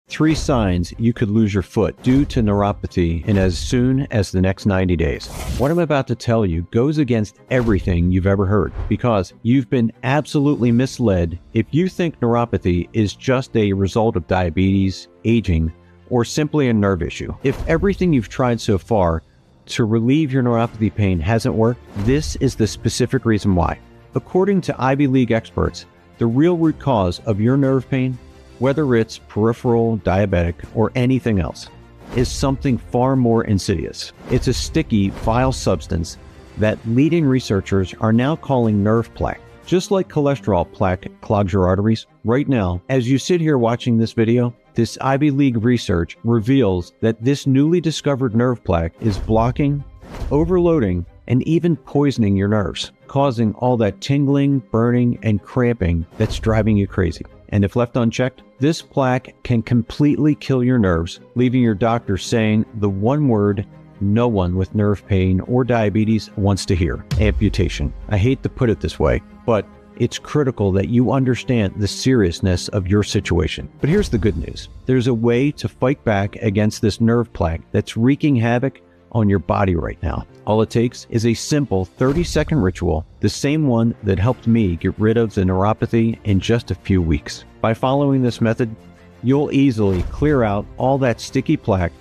3 signs you could lose your foot due to neuropathy in as soon as the next 90 days. What I'm about to tell you goes against everything you've ever heard, because you've been absolutely misled if you think neuropathy is just a result of diabetes, aging, or simply a nerve issue. If everything you've tried so far to relieve your neuropathy pain hasn't worked, this is the specific reason why. According to Ivy League experts, the real root cause of your nerve pain, whether it's peripheral, diabetic, or anything else, is something far more insidious. It's a sticky, vile substance that leading researchers are now calling nerve plaque. Just like cholesterol plaque clogs your arteries, right now, as you sit here watching this video, this Ivy League research reveals that this newly discovered nerve plaque is blocking, overloading, and even poisoning your nerves, causing all that tingling, burning, and cramping that's driving you crazy. And if left unchecked, this plaque can completely kill your nerves, leaving your doctor saying the one word no one with nerve pain or diabetes wants to hear: amputation. I hate to put it this way, but it's critical that you understand the seriousness of your situation. But here's the good news. There's a way to fight back against this nerve plaque that's wreaking havoc on your body right now. All it takes is a simple 30-second ritual, the same one that helped me get rid of the neuropathy in just a few weeks. By following this method, you'll easily clear out all that sticky plaque,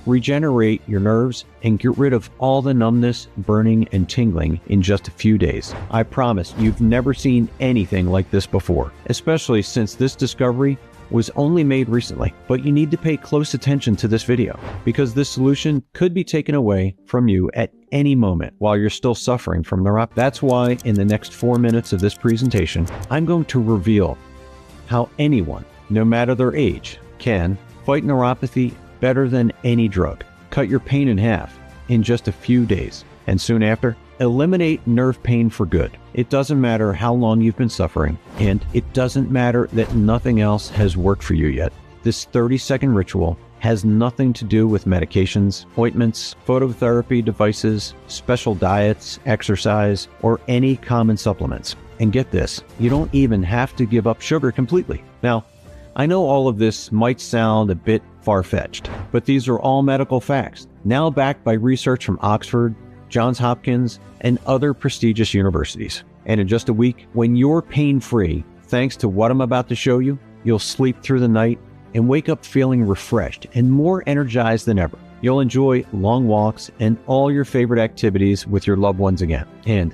regenerate your nerves, and get rid of all the numbness, burning, and tingling in just a few days. I promise you've never seen anything like this before, especially since this discovery was only made recently. But you need to pay close attention to this video, because this solution could be taken away from you at any moment while you're still suffering from neuropathy. That's why in the next 4 minutes of this presentation, I'm going to reveal how anyone, no matter their age, can fight neuropathy better than any drug, cut your pain in half in just a few days, and soon after, eliminate nerve pain for good. It doesn't matter how long you've been suffering, and it doesn't matter that nothing else has worked for you yet. This 30-second ritual has nothing to do with medications, ointments, phototherapy devices, special diets, exercise, or any common supplements. And get this, you don't even have to give up sugar completely. Now, I know all of this might sound a bit far-fetched, but these are all medical facts, now backed by research from Oxford, Johns Hopkins, and other prestigious universities. And in just a week, when you're pain-free, thanks to what I'm about to show you, you'll sleep through the night and wake up feeling refreshed and more energized than ever. You'll enjoy long walks and all your favorite activities with your loved ones again. And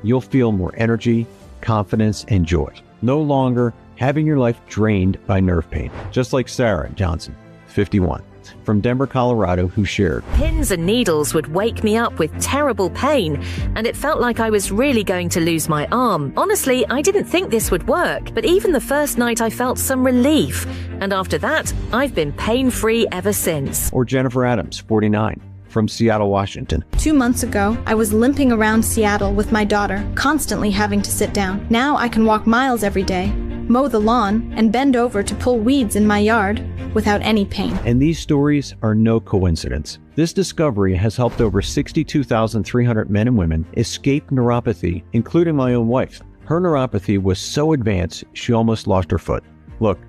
you'll feel more energy, confidence, and joy. No longer having your life drained by nerve pain. Just like Sarah Johnson, 51. From Denver, Colorado, who shared, "Pins and needles would wake me up with terrible pain, and it felt like I was really going to lose my arm. Honestly, I didn't think this would work, but even the first night I felt some relief, and after that, I've been pain-free ever since." Or Jennifer Adams, 49. From Seattle, Washington. 2 months ago, I was limping around Seattle with my daughter, constantly having to sit down. Now I can walk miles every day, mow the lawn, and bend over to pull weeds in my yard without any pain. And these stories are no coincidence. This discovery has helped over 62,300 men and women escape neuropathy, including my own wife. Her neuropathy was so advanced, she almost lost her foot. Look,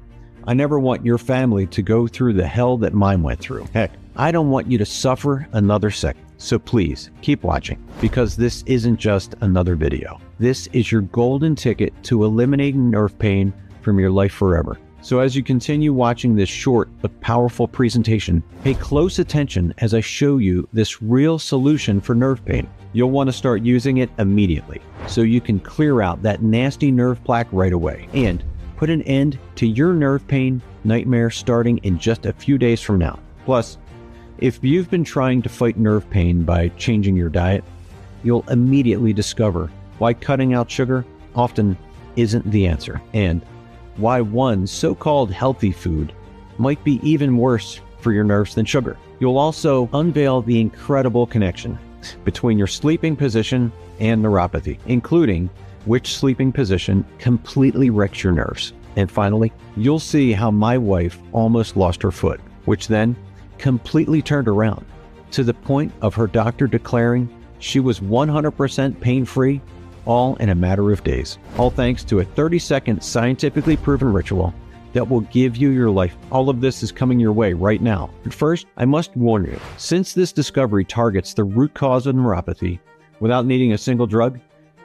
I never want your family to go through the hell that mine went through. Heck, I don't want you to suffer another second. So please, keep watching, because this isn't just another video. This is your golden ticket to eliminating nerve pain from your life forever. So as you continue watching this short but powerful presentation, pay close attention as I show you this real solution for nerve pain. You'll want to start using it immediately, so you can clear out that nasty nerve plaque right away and put an end to your nerve pain nightmare starting in just a few days from now. Plus, if you've been trying to fight nerve pain by changing your diet, you'll immediately discover why cutting out sugar often isn't the answer, and why one so-called healthy food might be even worse for your nerves than sugar. You'll also unveil the incredible connection between your sleeping position and neuropathy, including which sleeping position completely wrecks your nerves. And finally, you'll see how my wife almost lost her foot, which then completely turned around to the point of her doctor declaring she was 100% pain-free, all in a matter of days. All thanks to a 30-second scientifically proven ritual that will give you your life. All of this is coming your way right now. But first, I must warn you, since this discovery targets the root cause of neuropathy without needing a single drug,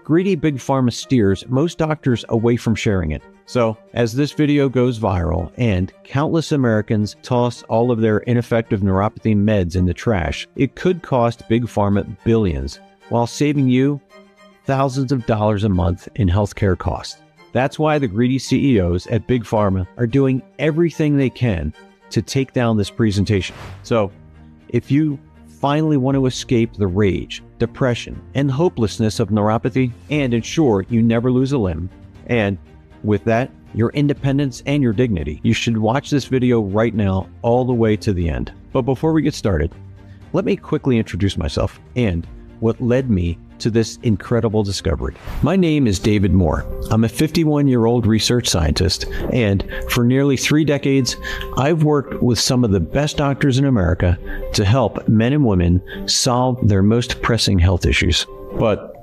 greedy Big Pharma steers most doctors away from sharing it. So, as this video goes viral and countless Americans toss all of their ineffective neuropathy meds in the trash, it could cost Big Pharma billions, while saving you thousands of dollars a month in healthcare costs. That's why the greedy CEOs at Big Pharma are doing everything they can to take down this presentation. So, if you finally want to escape the rage, depression, and hopelessness of neuropathy and ensure you never lose a limb, and with that, your independence and your dignity, you should watch this video right now all the way to the end. But before we get started, let me quickly introduce myself and what led me to this incredible discovery. My name is David Moore. I'm a 51-year-old research scientist, and for nearly 3 decades, I've worked with some of the best doctors in America to help men and women solve their most pressing health issues. But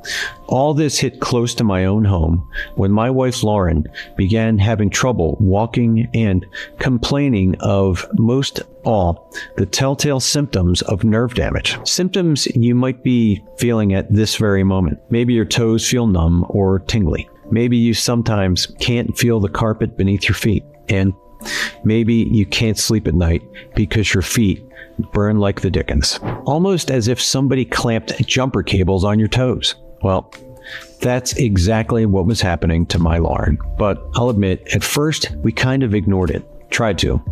all this hit close to my own home when my wife Lauren began having trouble walking and complaining of most all the telltale symptoms of nerve damage. Symptoms you might be feeling at this very moment. Maybe your toes feel numb or tingly. Maybe you sometimes can't feel the carpet beneath your feet. And maybe you can't sleep at night because your feet burn like the dickens. Almost as if somebody clamped jumper cables on your toes. Well, that's exactly what was happening to my Lauren. But I'll admit, at first, we kind of ignored it. Tried to,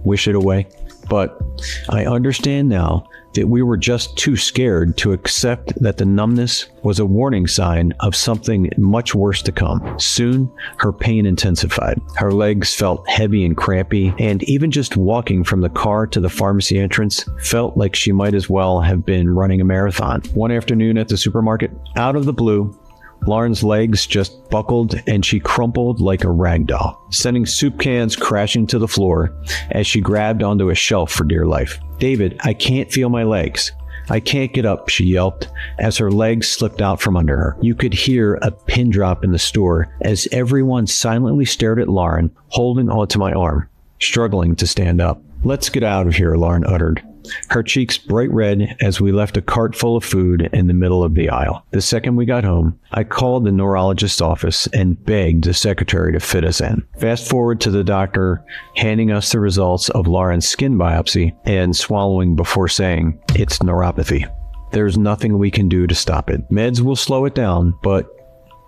wish it away. But I understand now that we were just too scared to accept that the numbness was a warning sign of something much worse to come. Soon, her pain intensified. Her legs felt heavy and crampy, and even just walking from the car to the pharmacy entrance felt like she might as well have been running a marathon. One afternoon at the supermarket, out of the blue, Lauren's legs just buckled and she crumpled like a rag doll, sending soup cans crashing to the floor as she grabbed onto a shelf for dear life. "David, I can't feel my legs. I can't get up," she yelped as her legs slipped out from under her. You could hear a pin drop in the store as everyone silently stared at Lauren, holding onto my arm, struggling to stand up. "Let's get out of here," Lauren uttered, her cheeks bright red as we left a cart full of food in the middle of the aisle. The second we got home, I called the neurologist's office and begged the secretary to fit us in. Fast forward to the doctor handing us the results of Lauren's skin biopsy and swallowing before saying, "It's neuropathy. There's nothing we can do to stop it. Meds will slow it down, but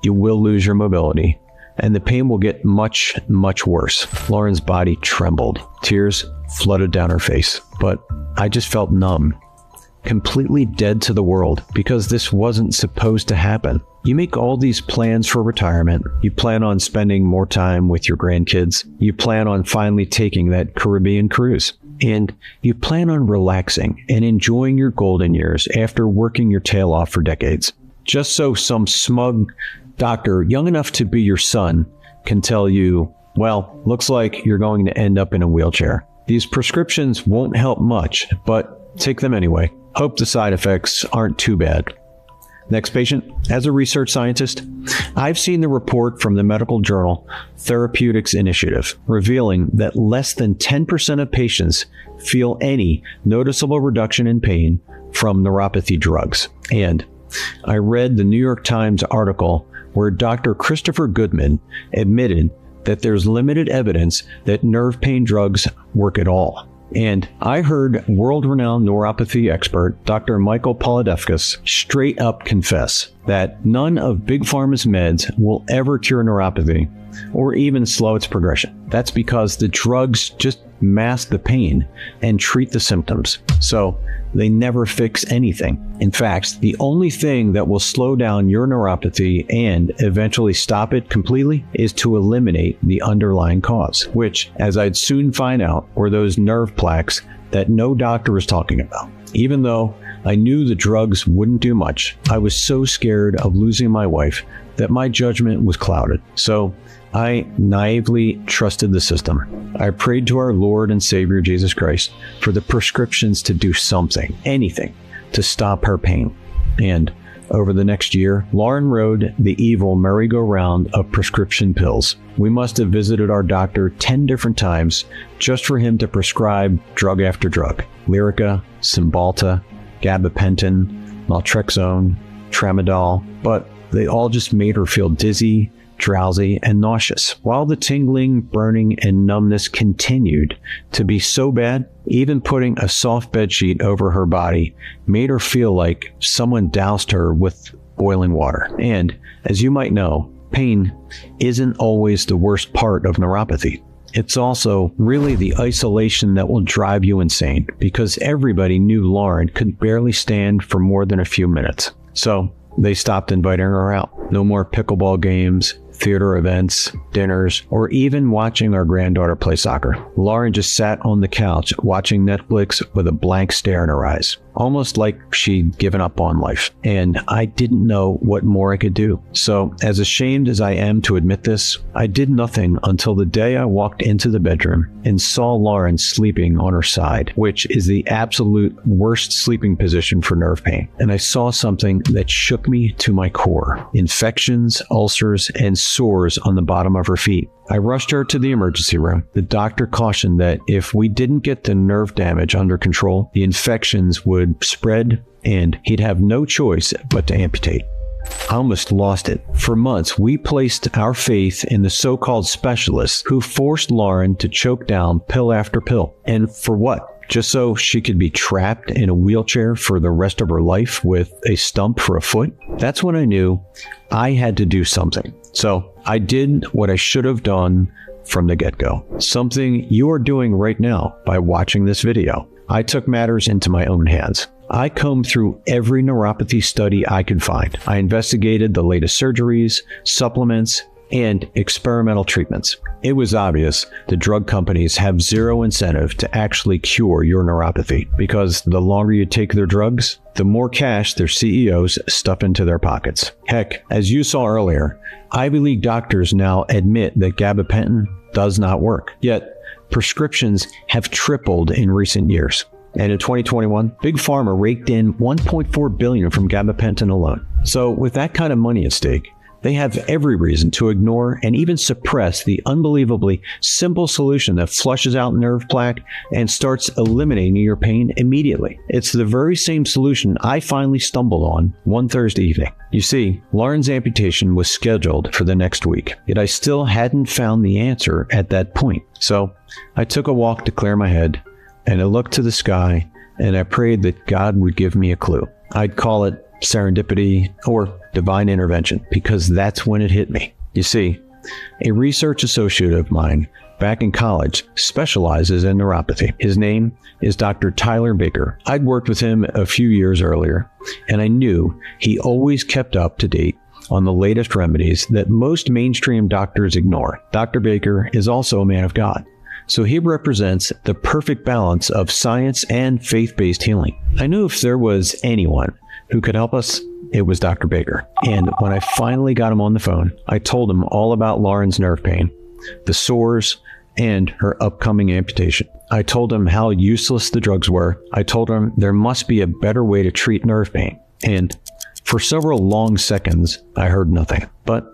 you will lose your mobility, and the pain will get much, much worse." Lauren's body trembled. Tears flooded down her face, but I just felt numb, completely dead to the world, because this wasn't supposed to happen. You make all these plans for retirement. You plan on spending more time with your grandkids. You plan on finally taking that Caribbean cruise. And you plan on relaxing and enjoying your golden years after working your tail off for decades. Just so some smug doctor, young enough to be your son, can tell you, "Well, looks like you're going to end up in a wheelchair." These prescriptions won't help much, but take them anyway. Hope the side effects aren't too bad. Next patient. As a research scientist, I've seen the report from the medical journal Therapeutics Initiative, revealing that less than 10% of patients feel any noticeable reduction in pain from neuropathy drugs. And I read the New York Times article where Dr. Christopher Goodman admitted that there's limited evidence that nerve pain drugs work at all. And I heard world-renowned neuropathy expert Dr. Michael Polidevkis straight up confess that none of Big Pharma's meds will ever cure neuropathy or even slow its progression. That's because the drugs just mask the pain and treat the symptoms. So they never fix anything. In fact, the only thing that will slow down your neuropathy and eventually stop it completely is to eliminate the underlying cause, which, as I'd soon find out, were those nerve plaques that no doctor was talking about. Even though I knew the drugs wouldn't do much, I was so scared of losing my wife that my judgment was clouded. So I naively trusted the system. I prayed to our Lord and Savior Jesus Christ for the prescriptions to do something, anything, to stop her pain. And Over the next year, Lauren rode the evil merry-go-round of prescription pills. We must have visited our doctor 10 different times just for him to prescribe drug after drug. Lyrica, Cymbalta, gabapentin, naltrexone, tramadol, but they all just made her feel dizzy, drowsy, and nauseous. While the tingling, burning, and numbness continued to be so bad, even putting a soft bedsheet over her body made her feel like someone doused her with boiling water. And, as you might know, pain isn't always the worst part of neuropathy. It's also really the isolation that will drive you insane, because everybody knew Lauren could barely stand for more than a few minutes. So they stopped inviting her out. No more pickleball games, theater events, dinners, or even watching our granddaughter play soccer. Lauren just sat on the couch watching Netflix with a blank stare in her eyes, almost like she'd given up on life. And I didn't know what more I could do. So, as ashamed as I am to admit this, I did nothing until the day I walked into the bedroom and saw Lauren sleeping on her side, which is the absolute worst sleeping position for nerve pain. And I saw something that shook me to my core: infections, ulcers, and sores on the bottom of her feet. I rushed her to the emergency room. The doctor cautioned that if we didn't get the nerve damage under control, the infections would spread and he'd have no choice but to amputate. I almost lost it. For months, we placed our faith in the so-called specialists who forced Lauren to choke down pill after pill. And for what? Just so she could be trapped in a wheelchair for the rest of her life with a stump for a foot? That's when I knew I had to do something. So I did what I should have done from the get-go. Something you are doing right now by watching this video. I took matters into my own hands. I combed through every neuropathy study I could find. I investigated the latest surgeries, supplements, and experimental treatments. It was obvious the drug companies have zero incentive to actually cure your neuropathy, because the longer you take their drugs, the more cash their CEOs stuff into their pockets. Heck, as you saw earlier, Ivy League doctors now admit that gabapentin does not work. Yet, prescriptions have tripled in recent years. And in 2021, Big Pharma raked in $1.4 billion from gabapentin alone. So with that kind of money at stake, they have every reason to ignore and even suppress the unbelievably simple solution that flushes out nerve plaque and starts eliminating your pain immediately. It's the very same solution I finally stumbled on one Thursday evening. You see, Lauren's amputation was scheduled for the next week, yet I still hadn't found the answer at that point. So I took a walk to clear my head, and I looked to the sky, and I prayed that God would give me a clue. I'd call it serendipity or divine intervention, because that's when it hit me. You see, a research associate of mine back in college specializes in neuropathy. His name is Dr. Tyler Baker. I'd worked with him a few years earlier, and I knew he always kept up to date on the latest remedies that most mainstream doctors ignore. Dr. Baker is also a man of God, so he represents the perfect balance of science and faith-based healing. I knew if there was anyone who could help us, it was Dr. Baker. And when I finally got him on the phone, I told him all about Lauren's nerve pain, the sores, and her upcoming amputation. I told him how useless the drugs were. I told him there must be a better way to treat nerve pain. And for several long seconds, I heard nothing. But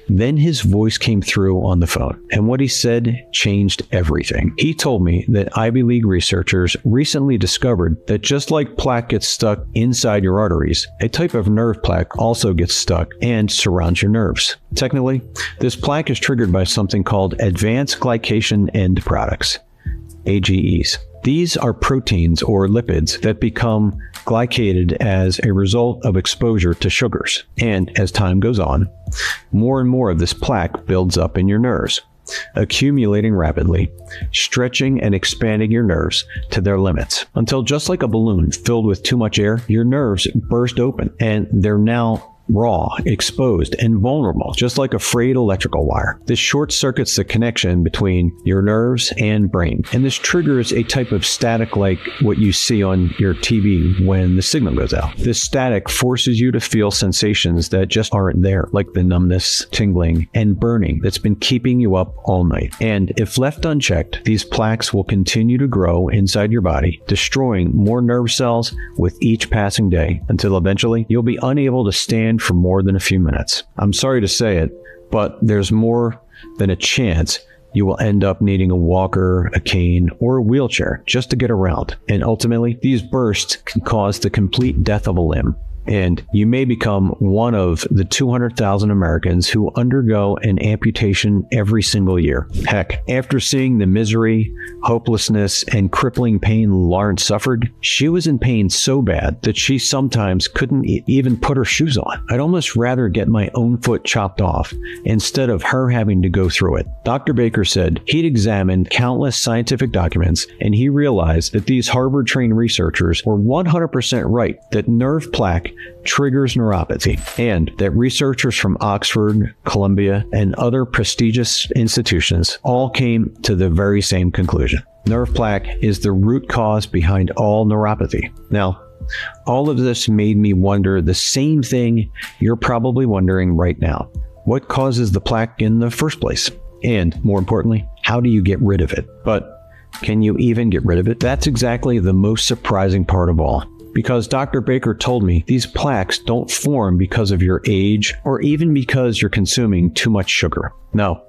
then his voice came through on the phone, and what he said changed everything. He told me that Ivy League researchers recently discovered that just like plaque gets stuck inside your arteries, a type of nerve plaque also gets stuck and surrounds your nerves. Technically, this plaque is triggered by something called advanced glycation end products, AGEs. These are proteins or lipids that become glycated as a result of exposure to sugars. And as time goes on, more and more of this plaque builds up in your nerves, accumulating rapidly, stretching and expanding your nerves to their limits, until just like a balloon filled with too much air, your nerves burst open and they're now raw, exposed, and vulnerable, just like a frayed electrical wire. This short circuits the connection between your nerves and brain, and this triggers a type of static like what you see on your TV when the signal goes out. This static forces you to feel sensations that just aren't there, like the numbness, tingling, and burning that's been keeping you up all night. And if left unchecked, these plaques will continue to grow inside your body, destroying more nerve cells with each passing day, until eventually you'll be unable to stand for more than a few minutes. I'm sorry to say it, but there's more than a chance you will end up needing a walker, a cane, or a wheelchair just to get around. And ultimately, these bursts can cause the complete death of a limb. And you may become one of the 200,000 Americans who undergo an amputation every single year. Heck, after seeing the misery, hopelessness, and crippling pain Lauren suffered, she was in pain so bad that she sometimes couldn't even put her shoes on. I'd almost rather get my own foot chopped off instead of her having to go through it. Dr. Baker said he'd examined countless scientific documents, and he realized that these Harvard-trained researchers were 100% right that nerve plaque triggers neuropathy, and that researchers from Oxford, Columbia, and other prestigious institutions all came to the very same conclusion. Nerve plaque is the root cause behind all neuropathy. Now, all of this made me wonder the same thing you're probably wondering right now. What causes the plaque in the first place? And more importantly, how do you get rid of it? But can you even get rid of it? That's exactly the most surprising part of all. Because Dr. Baker told me these plaques don't form because of your age or even because you're consuming too much sugar. No,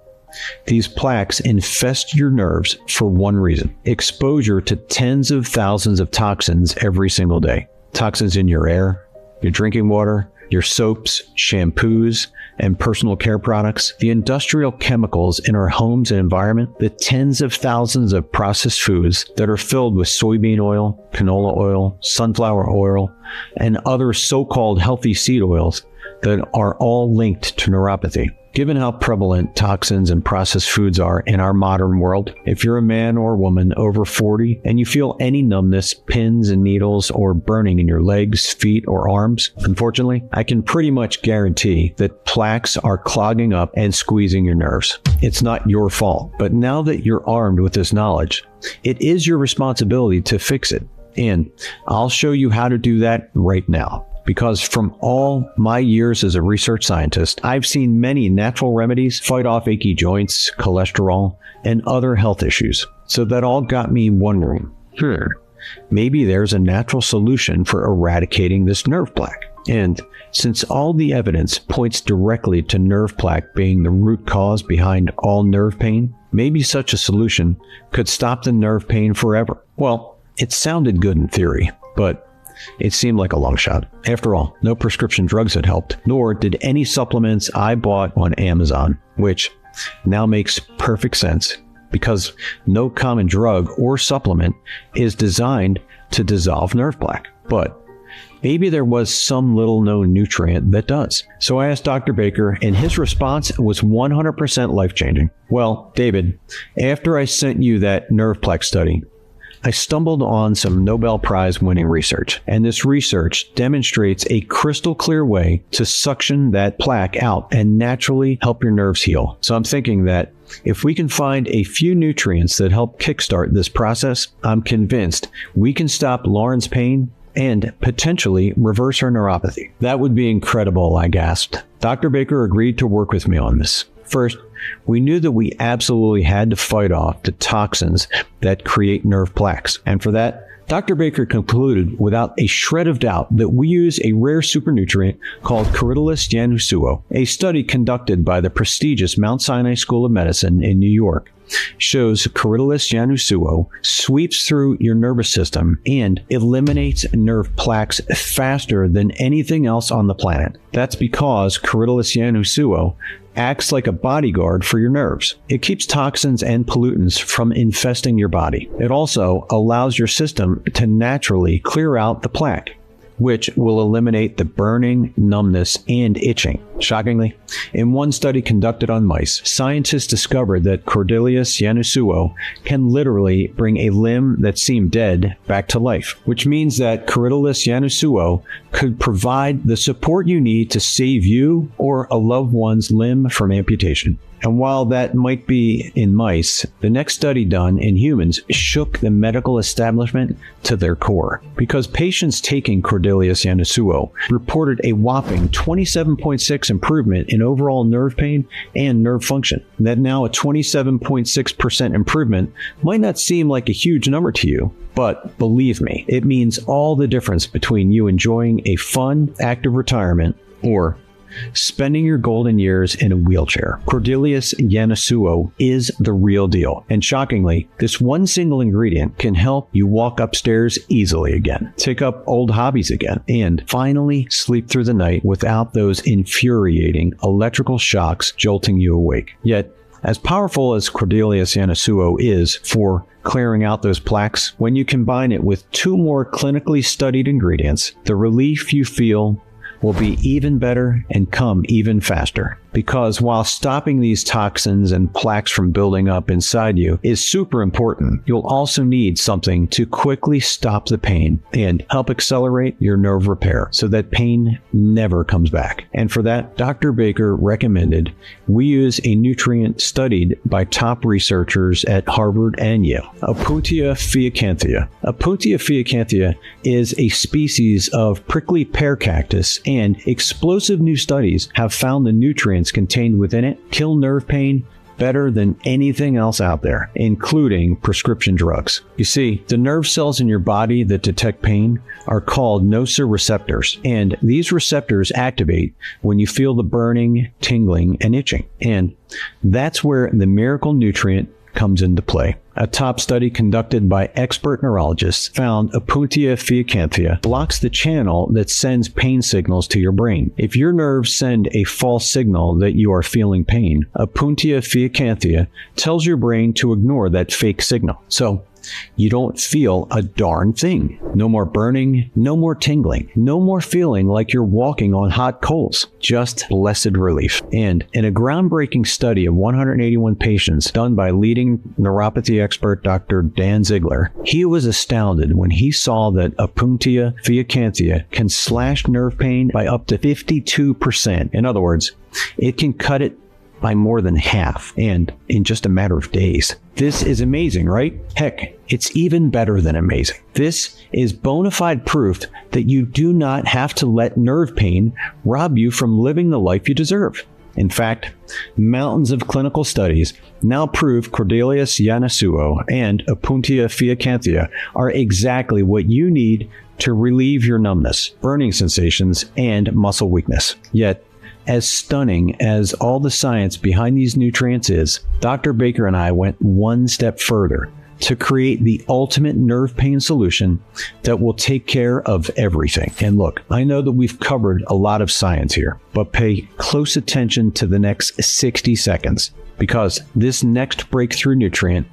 these plaques infest your nerves for one reason: exposure to tens of thousands of toxins every single day. Toxins in your air, your drinking water, your soaps, shampoos, and personal care products, the industrial chemicals in our homes and environment, the tens of thousands of processed foods that are filled with soybean oil, canola oil, sunflower oil, and other so-called healthy seed oils that are all linked to neuropathy. Given how prevalent toxins and processed foods are in our modern world, if you're a man or woman over 40 and you feel any numbness, pins and needles, or burning in your legs, feet, or arms, unfortunately, I can pretty much guarantee that plaques are clogging up and squeezing your nerves. It's not your fault, but now that you're armed with this knowledge, it is your responsibility to fix it. And I'll show you how to do that right now. Because from all my years as a research scientist, I've seen many natural remedies fight off achy joints, cholesterol, and other health issues. So that all got me wondering, maybe there's a natural solution for eradicating this nerve plaque. And since all the evidence points directly to nerve plaque being the root cause behind all nerve pain, maybe such a solution could stop the nerve pain forever. Well, it sounded good in theory, but it seemed like a long shot. After all, no prescription drugs had helped, nor did any supplements I bought on Amazon, which now makes perfect sense because no common drug or supplement is designed to dissolve nerve plaque. But maybe there was some little known nutrient that does. So I asked Dr. Baker, and his response was 100% life-changing. Well, David, after I sent you that nerve plaque study, I stumbled on some Nobel Prize winning research, and this research demonstrates a crystal clear way to suction that plaque out and naturally help your nerves heal. So I'm thinking that if we can find a few nutrients that help kickstart this process, I'm convinced we can stop Lauren's pain and potentially reverse her neuropathy. That would be incredible, I gasped. Dr. Baker agreed to work with me on this. First, we knew that we absolutely had to fight off the toxins that create nerve plaques. And for that, Dr. Baker concluded without a shred of doubt that we use a rare supernutrient called Corydalus janusuo. A study conducted by the prestigious Mount Sinai School of Medicine in New York shows Corydalus janusuo sweeps through your nervous system and eliminates nerve plaques faster than anything else on the planet. That's because Corydalus janusuo acts like a bodyguard for your nerves. It keeps toxins and pollutants from infesting your body. It also allows your system to naturally clear out the plaque, which will eliminate the burning, numbness, and itching. Shockingly, in one study conducted on mice, scientists discovered that Cordelius Yanusuo can literally bring a limb that seemed dead back to life, which means that Cordelius Yanusuo could provide the support you need to save you or a loved one's limb from amputation. And while that might be in mice, the next study done in humans shook the medical establishment to their core, because patients taking Cordelius Yanusuo reported a whopping 27.6 improvement in overall nerve pain and nerve function. That now a 27.6% improvement might not seem like a huge number to you, but believe me, it means all the difference between you enjoying a fun, active retirement or spending your golden years in a wheelchair. Cordelius Yanusuo is the real deal. And shockingly, this one single ingredient can help you walk upstairs easily again, take up old hobbies again, and finally sleep through the night without those infuriating electrical shocks jolting you awake. Yet, as powerful as Cordelius Yanusuo is for clearing out those plaques, when you combine it with 2 more clinically studied ingredients, the relief you feel will be even better and come even faster. Because while stopping these toxins and plaques from building up inside you is super important, you'll also need something to quickly stop the pain and help accelerate your nerve repair so that pain never comes back. And for that, Dr. Baker recommended we use a nutrient studied by top researchers at Harvard and Yale, Opuntia fiacanthia. Opuntia fiacanthia is a species of prickly pear cactus, and explosive new studies have found the nutrients contained within it kill nerve pain better than anything else out there, including prescription drugs. You see, the nerve cells in your body that detect pain are called nociceptors, and these receptors activate when you feel the burning, tingling, and itching. And that's where the miracle nutrient comes into play. A top study conducted by expert neurologists found Opuntia fiacanthia blocks the channel that sends pain signals to your brain. If your nerves send a false signal that you are feeling pain, Opuntia fiacanthia tells your brain to ignore that fake signal. So you don't feel a darn thing. No more burning, no more tingling, no more feeling like you're walking on hot coals. Just blessed relief. And in a groundbreaking study of 181 patients done by leading neuropathy expert Dr. Dan Ziegler, he was astounded when he saw that Opuntia fiacanthia can slash nerve pain by up to 52%. In other words, it can cut it by more than half, and in just a matter of days. This is amazing, right? Heck, it's even better than amazing. This is bona fide proof that you do not have to let nerve pain rob you from living the life you deserve. In fact, mountains of clinical studies now prove Cordelius Yanusuo and Opuntia fiacanthia are exactly what you need to relieve your numbness, burning sensations, and muscle weakness. Yet, as stunning as all the science behind these nutrients is, Dr. Baker and I went one step further to create the ultimate nerve pain solution that will take care of everything. And look, I know that we've covered a lot of science here, but pay close attention to the next 60 seconds, because this next breakthrough nutrient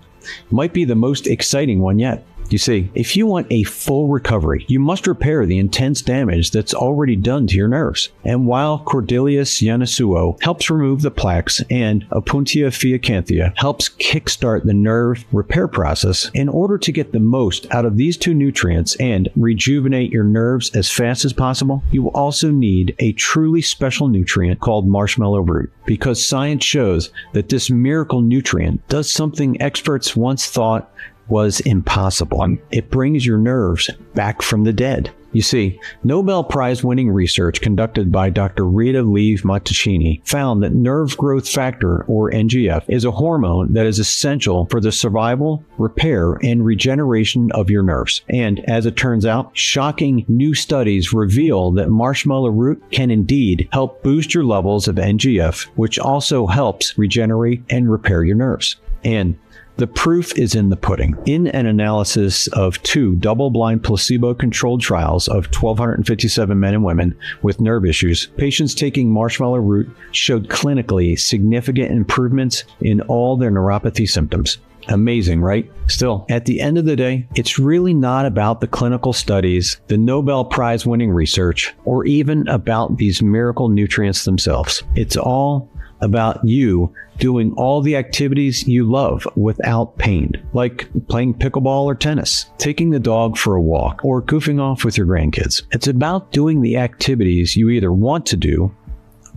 might be the most exciting one yet. You see, if you want a full recovery, you must repair the intense damage that's already done to your nerves. And while Cordelius Yanusuo helps remove the plaques and Opuntia fiacanthia helps kickstart the nerve repair process, in order to get the most out of these 2 nutrients and rejuvenate your nerves as fast as possible, you will also need a truly special nutrient called marshmallow root, because science shows that this miracle nutrient does something experts once thought was impossible. It brings your nerves back from the dead. You see, Nobel Prize-winning research conducted by Dr. Rita Leigh-Montalcini found that nerve growth factor, or NGF, is a hormone that is essential for the survival, repair, and regeneration of your nerves. And as it turns out, shocking new studies reveal that marshmallow root can indeed help boost your levels of NGF, which also helps regenerate and repair your nerves. And the proof is in the pudding. In an analysis of 2 double-blind placebo-controlled trials of 1,257 men and women with nerve issues, patients taking marshmallow root showed clinically significant improvements in all their neuropathy symptoms. Amazing, right? Still, at the end of the day, it's really not about the clinical studies, the Nobel Prize winning research, or even about these miracle nutrients themselves. It's all about you doing all the activities you love without pain, like playing pickleball or tennis, taking the dog for a walk, or goofing off with your grandkids. It's about doing the activities you either want to do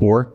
or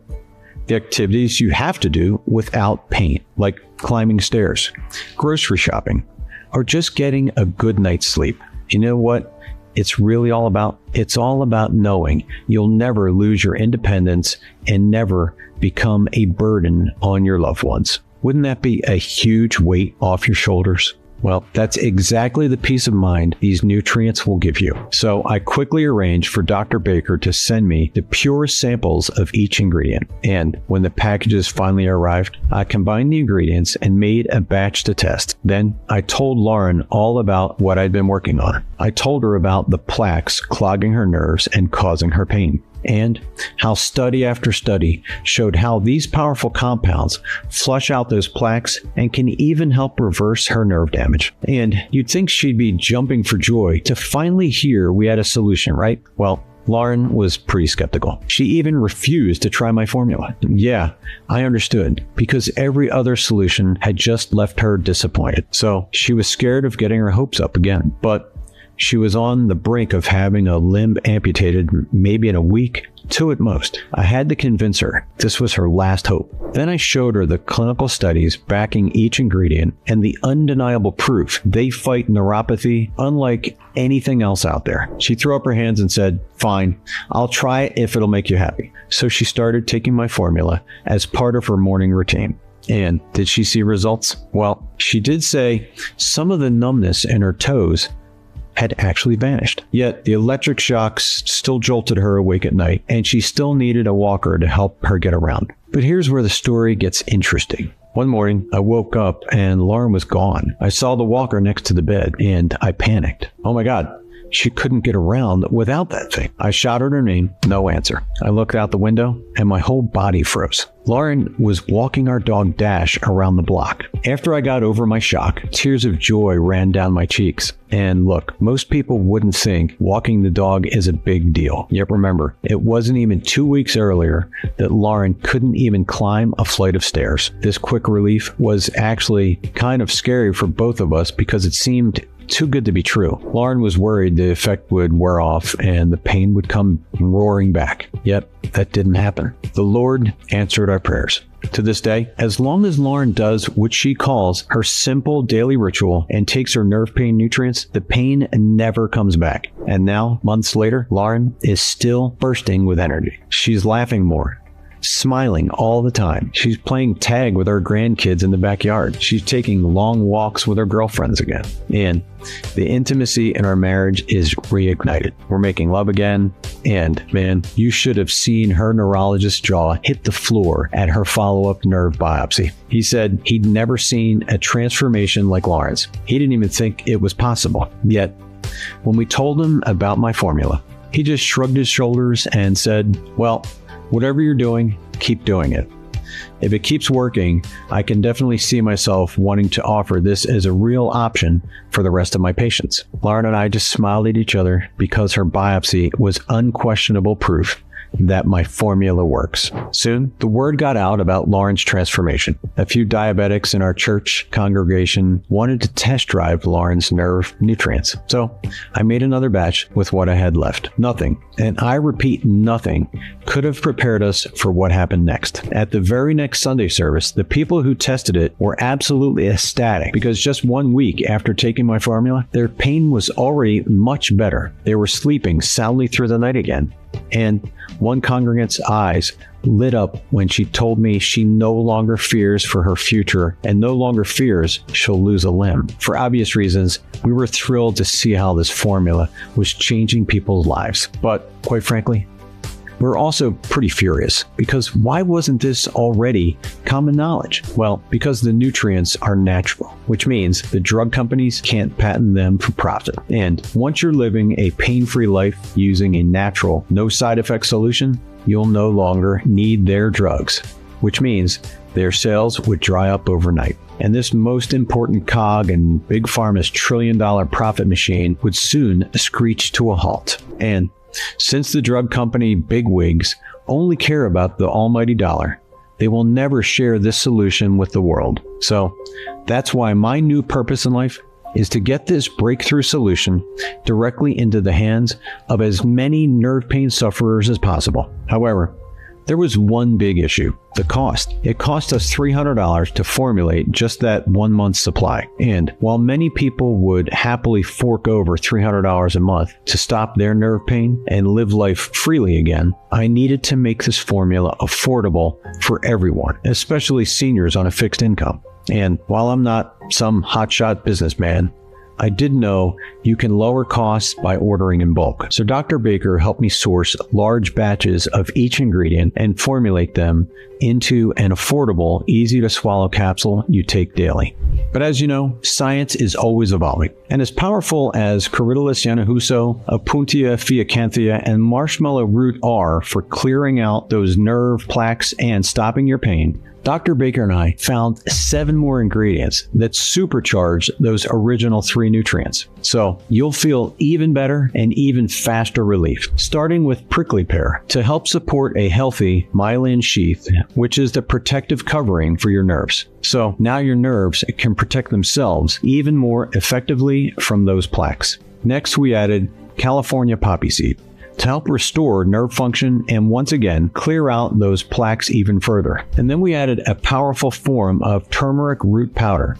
the activities you have to do without pain, like climbing stairs, grocery shopping, or just getting a good night's sleep. You know what it's really all about? It's all about knowing you'll never lose your independence and never become a burden on your loved ones. Wouldn't that be a huge weight off your shoulders? Well, that's exactly the peace of mind these nutrients will give you. So I quickly arranged for Dr. Baker to send me the purest samples of each ingredient. And when the packages finally arrived, I combined the ingredients and made a batch to test. Then I told Lauren all about what I'd been working on. I told her about the plaques clogging her nerves and causing her pain, and how study after study showed how these powerful compounds flush out those plaques and can even help reverse her nerve damage. And you'd think she'd be jumping for joy to finally hear we had a solution, right? Well, Lauren was pretty skeptical. She even refused to try my formula. Yeah, I understood, because every other solution had just left her disappointed. So she was scared of getting her hopes up again. But she was on the brink of having a limb amputated maybe in a week, 2 at most. I had to convince her this was her last hope. Then I showed her the clinical studies backing each ingredient and the undeniable proof they fight neuropathy unlike anything else out there. She threw up her hands and said, "Fine, I'll try it if it'll make you happy." So she started taking my formula as part of her morning routine. And did she see results? Well, she did say some of the numbness in her toes had actually vanished. Yet the electric shocks still jolted her awake at night, and she still needed a walker to help her get around. But here's where the story gets interesting. One morning, I woke up and Lauren was gone. I saw the walker next to the bed and I panicked. Oh my God, she couldn't get around without that thing. I shouted her name, no answer. I looked out the window and my whole body froze. Lauren was walking our dog Dash around the block. After I got over my shock, tears of joy ran down my cheeks. And look, most people wouldn't think walking the dog is a big deal. Yet remember, it wasn't even 2 weeks earlier that Lauren couldn't even climb a flight of stairs. This quick relief was actually kind of scary for both of us because it seemed too good to be true. Lauren was worried the effect would wear off and the pain would come roaring back. Yet that didn't happen. The Lord answered our prayers. To this day, as long as Lauren does what she calls her simple daily ritual and takes her nerve pain nutrients, the pain never comes back. And now, months later, Lauren is still bursting with energy. She's laughing more, smiling all the time. She's playing tag with her grandkids in the backyard. She's taking long walks with her girlfriends again. And the intimacy in our marriage is reignited. We're making love again. And man, you should have seen her neurologist's jaw hit the floor at her follow-up nerve biopsy. He said he'd never seen a transformation like Lauren's. He didn't even think it was possible. Yet, when we told him about my formula, he just shrugged his shoulders and said, "Well, whatever you're doing, keep doing it. If it keeps working, I can definitely see myself wanting to offer this as a real option for the rest of my patients." Lauren and I just smiled at each other because her biopsy was unquestionable proof that my formula works. Soon, the word got out about Lauren's transformation. A few diabetics in our church congregation wanted to test drive Lauren's nerve nutrients. So I made another batch with what I had left. Nothing, and I repeat nothing, could have prepared us for what happened next. At the very next Sunday service, the people who tested it were absolutely ecstatic because just 1 week after taking my formula, their pain was already much better. They were sleeping soundly through the night again. And one congregant's eyes lit up when she told me she no longer fears for her future and no longer fears she'll lose a limb. For obvious reasons, we were thrilled to see how this formula was changing people's lives. But quite frankly, we're also pretty furious because why wasn't this already common knowledge? Well, because the nutrients are natural, which means the drug companies can't patent them for profit. And once you're living a pain-free life using a natural, no side effect solution, you'll no longer need their drugs. which means their sales would dry up overnight. And this most important cog in Big Pharma's trillion-dollar profit machine would soon screech to a halt. And since the drug company bigwigs only care about the almighty dollar, they will never share this solution with the world. So that's why my new purpose in life is to get this breakthrough solution directly into the hands of as many nerve pain sufferers as possible. However, there was one big issue: the cost. It cost us $300 to formulate just that 1 month's supply. And while many people would happily fork over $300 a month to stop their nerve pain and live life freely again, I needed to make this formula affordable for everyone, especially seniors on a fixed income. And while I'm not some hotshot businessman, I did know you can lower costs by ordering in bulk. So Dr. Baker helped me source large batches of each ingredient and formulate them into an affordable, easy to swallow capsule you take daily. But as you know, science is always evolving. And as powerful as Corydalis yanahuso, Opuntia fiacanthia, and marshmallow root are for clearing out those nerve plaques and stopping your pain, Dr. Baker and I found 7 more ingredients that supercharge those original 3 nutrients. So you'll feel even better and even faster relief. Starting with prickly pear to help support a healthy myelin sheath, which is the protective covering for your nerves. So now your nerves can protect themselves even more effectively from those plaques. Next, we added California poppy seed to help restore nerve function and once again clear out those plaques even further. And then we added a powerful form of turmeric root powder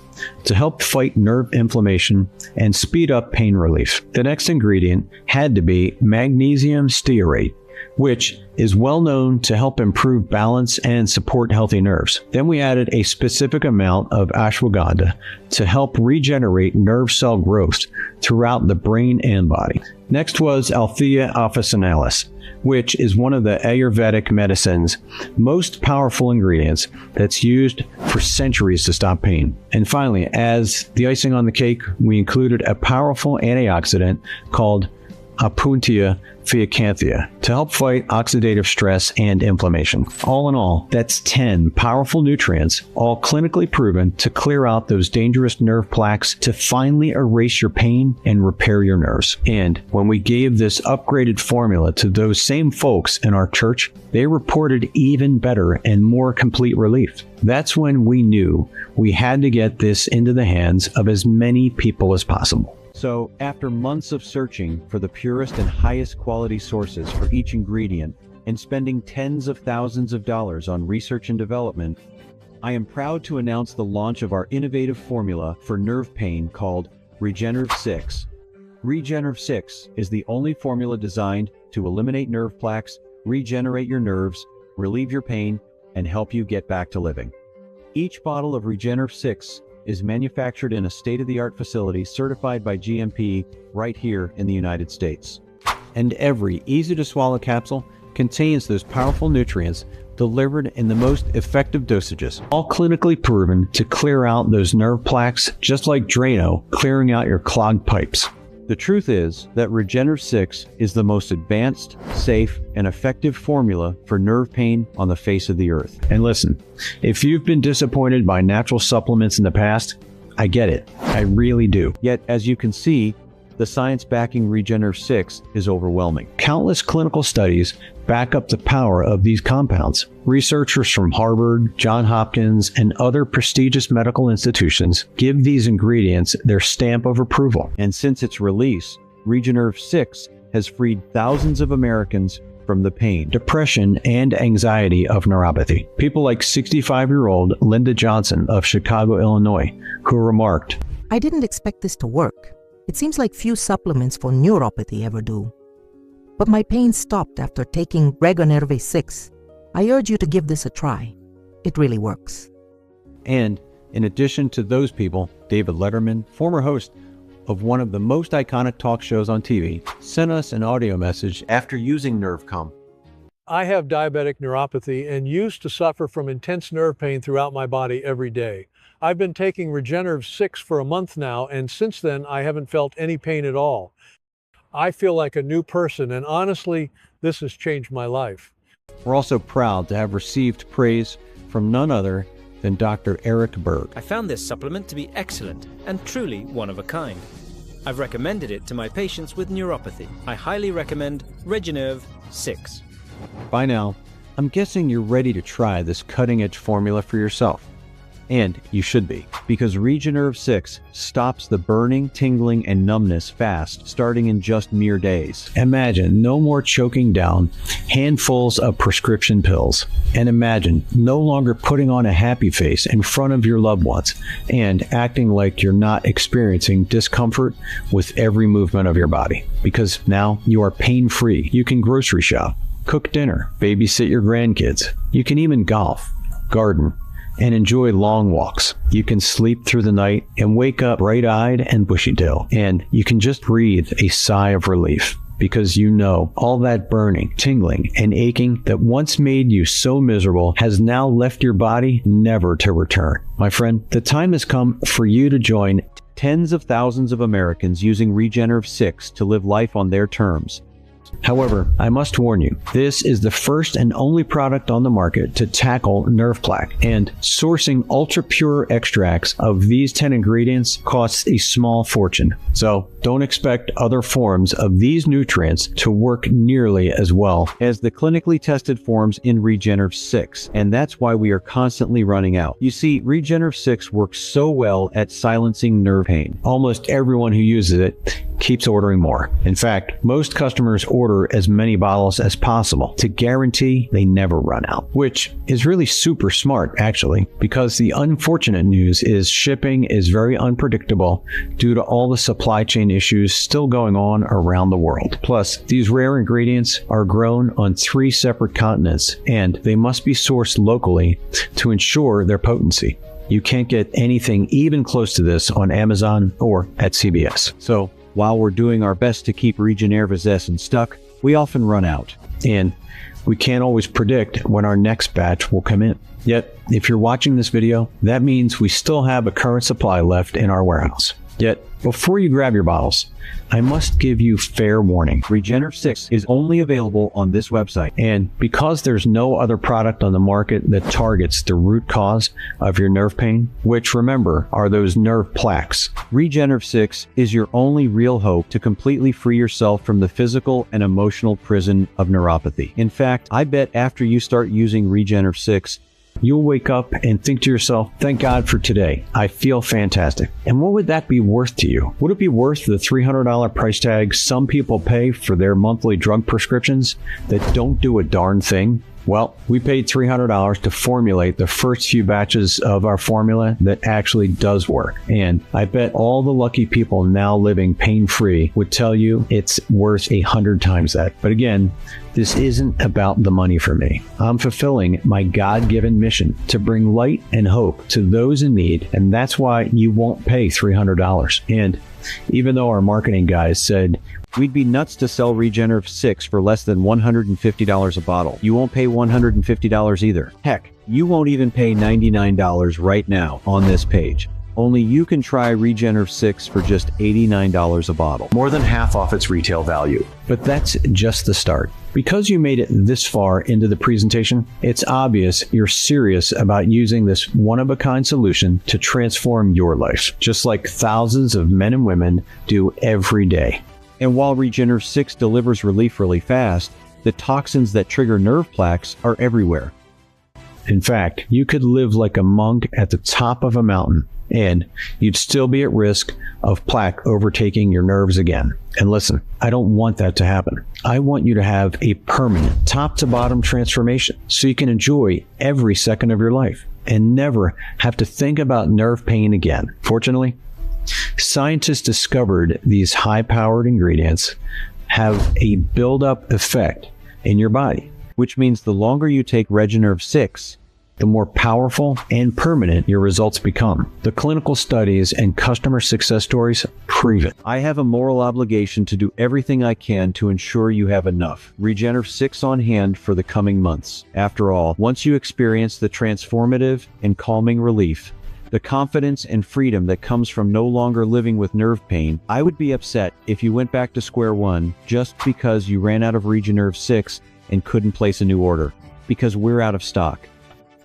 to help fight nerve inflammation and speed up pain relief. The next ingredient had to be magnesium stearate, which is well known to help improve balance and support healthy nerves. Then we added a specific amount of ashwagandha to help regenerate nerve cell growth throughout the brain and body. Next was Althea officinalis, which is one of the Ayurvedic medicine's most powerful ingredients that's used for centuries to stop pain. And finally, as the icing on the cake, we included a powerful antioxidant called Opuntia fiacanthia to help fight oxidative stress and inflammation. All in all, that's 10 powerful nutrients, all clinically proven to clear out those dangerous nerve plaques to finally erase your pain and repair your nerves. And when we gave this upgraded formula to those same folks in our church, they reported even better and more complete relief. That's when we knew we had to get this into the hands of as many people as possible. So, after months of searching for the purest and highest quality sources for each ingredient and spending tens of thousands of dollars on research and development, I am proud to announce the launch of our innovative formula for nerve pain called Regenerative 6. Regenerative 6 is the only formula designed to eliminate nerve plaques, regenerate your nerves, relieve your pain, and help you get back to living. Each bottle of Regenerative 6 is manufactured in a state-of-the-art facility certified by GMP right here in the United States. And every easy-to-swallow capsule contains those powerful nutrients delivered in the most effective dosages, all clinically proven to clear out those nerve plaques just like Drano clearing out your clogged pipes. The truth is that Regenerative 6 is the most advanced, safe, and effective formula for nerve pain on the face of the earth. And listen, if you've been disappointed by natural supplements in the past, I get it. I really do. Yet, as you can see, the science backing Regenerative 6 is overwhelming. Countless clinical studies back up the power of these compounds. Researchers from Harvard, Johns Hopkins, and other prestigious medical institutions give these ingredients their stamp of approval. And since its release, Regenerative 6 has freed thousands of Americans from the pain, depression, and anxiety of neuropathy. People like 65-year-old Linda Johnson of Chicago, Illinois, who remarked, "I didn't expect this to work. It seems like few supplements for neuropathy ever do. But my pain stopped after taking Regenerative 6. I urge you to give this a try. It really works." And in addition to those people, David Letterman, former host of one of the most iconic talk shows on TV, sent us an audio message after using NerveCom. I have diabetic neuropathy and used to suffer from intense nerve pain throughout my body every day. I've been taking Regenerative 6 for a month now, and since then I haven't felt any pain at all. I feel like a new person, and honestly, this has changed my life. We're also proud to have received praise from from none other than Dr. Eric Berg. I found this supplement to be excellent and truly one of a kind. I've recommended it to my patients with neuropathy. I highly recommend Regenerve 6. By now, I'm guessing you're ready to try this cutting-edge formula for yourself. And you should be, because Regenerve 6 stops the burning, tingling, and numbness fast, starting in just mere days. Imagine no more choking down handfuls of prescription pills. And imagine no longer putting on a happy face in front of your loved ones and acting like you're not experiencing discomfort with every movement of your body. Because now you are pain-free. You can grocery shop, cook dinner, babysit your grandkids. You can even golf, garden, and enjoy long walks. You can sleep through the night and wake up bright-eyed and bushy-tailed. And you can just breathe a sigh of relief because you know all that burning, tingling, and aching that once made you so miserable has now left your body never to return. My friend, the time has come for you to join tens of thousands of Americans using Regenerve 6 to live life on their terms. However, I must warn you, this is the first and only product on the market to tackle nerve plaque, and sourcing ultra-pure extracts of these 10 ingredients costs a small fortune. So don't expect other forms of these nutrients to work nearly as well as the clinically tested forms in Regenerve 6, and that's why we are constantly running out. You see, Regenerve 6 works so well at silencing nerve pain. Almost everyone who uses it keeps ordering more. In fact, most customers order as many bottles as possible to guarantee they never run out, which is really super smart actually, because the unfortunate news is shipping is very unpredictable due to all the supply chain issues still going on around the world. Plus, these rare ingredients are grown on 3 separate continents, and they must be sourced locally to ensure their potency. You can't get anything even close to this on Amazon or at CVS. So, while we're doing our best to keep Regenerve in stock, we often run out, and we can't always predict when our next batch will come in. Yet, if you're watching this video, that means we still have a current supply left in our warehouse. Yet, before you grab your bottles, I must give you fair warning. Regenerve 6 is only available on this website, and because there's no other product on the market that targets the root cause of your nerve pain, which remember are those nerve plaques, Regenerve 6 is your only real hope to completely free yourself from the physical and emotional prison of neuropathy. In fact, I bet after you start using Regenerve 6, you'll wake up and think to yourself, thank God for today. I feel fantastic. And what would that be worth to you? Would it be worth the $300 price tag some people pay for their monthly drug prescriptions that don't do a darn thing? Well, we paid $300 to formulate the first few batches of our formula that actually does work. And I bet all the lucky people now living pain-free would tell you it's worth 100 times that. But again, this isn't about the money for me. I'm fulfilling my God-given mission to bring light and hope to those in need, and that's why you won't pay $300. And even though our marketing guys said we'd be nuts to sell Regenerve 6 for less than $150 a bottle, you won't pay $150 either. Heck, you won't even pay $99 right now on this page. Only you can try Regenerve 6 for just $89 a bottle, more than half off its retail value. But that's just the start. Because you made it this far into the presentation, it's obvious you're serious about using this one-of-a-kind solution to transform your life, just like thousands of men and women do every day. And while Regenerve 6 delivers relief really fast, the toxins that trigger nerve plaques are everywhere. In fact, you could live like a monk at the top of a mountain, and you'd still be at risk of plaque overtaking your nerves again. And listen, I don't want that to happen. I want you to have a permanent top-to-bottom transformation so you can enjoy every second of your life and never have to think about nerve pain again. Fortunately, scientists discovered these high-powered ingredients have a build-up effect in your body, which means the longer you take Regenerve 6, the more powerful and permanent your results become. The clinical studies and customer success stories prove it. I have a moral obligation to do everything I can to ensure you have enough Regenerve 6 on hand for the coming months. After all, once you experience the transformative and calming relief, the confidence and freedom that comes from no longer living with nerve pain, I would be upset if you went back to square one just because you ran out of Regenerve 6 and couldn't place a new order, because we're out of stock.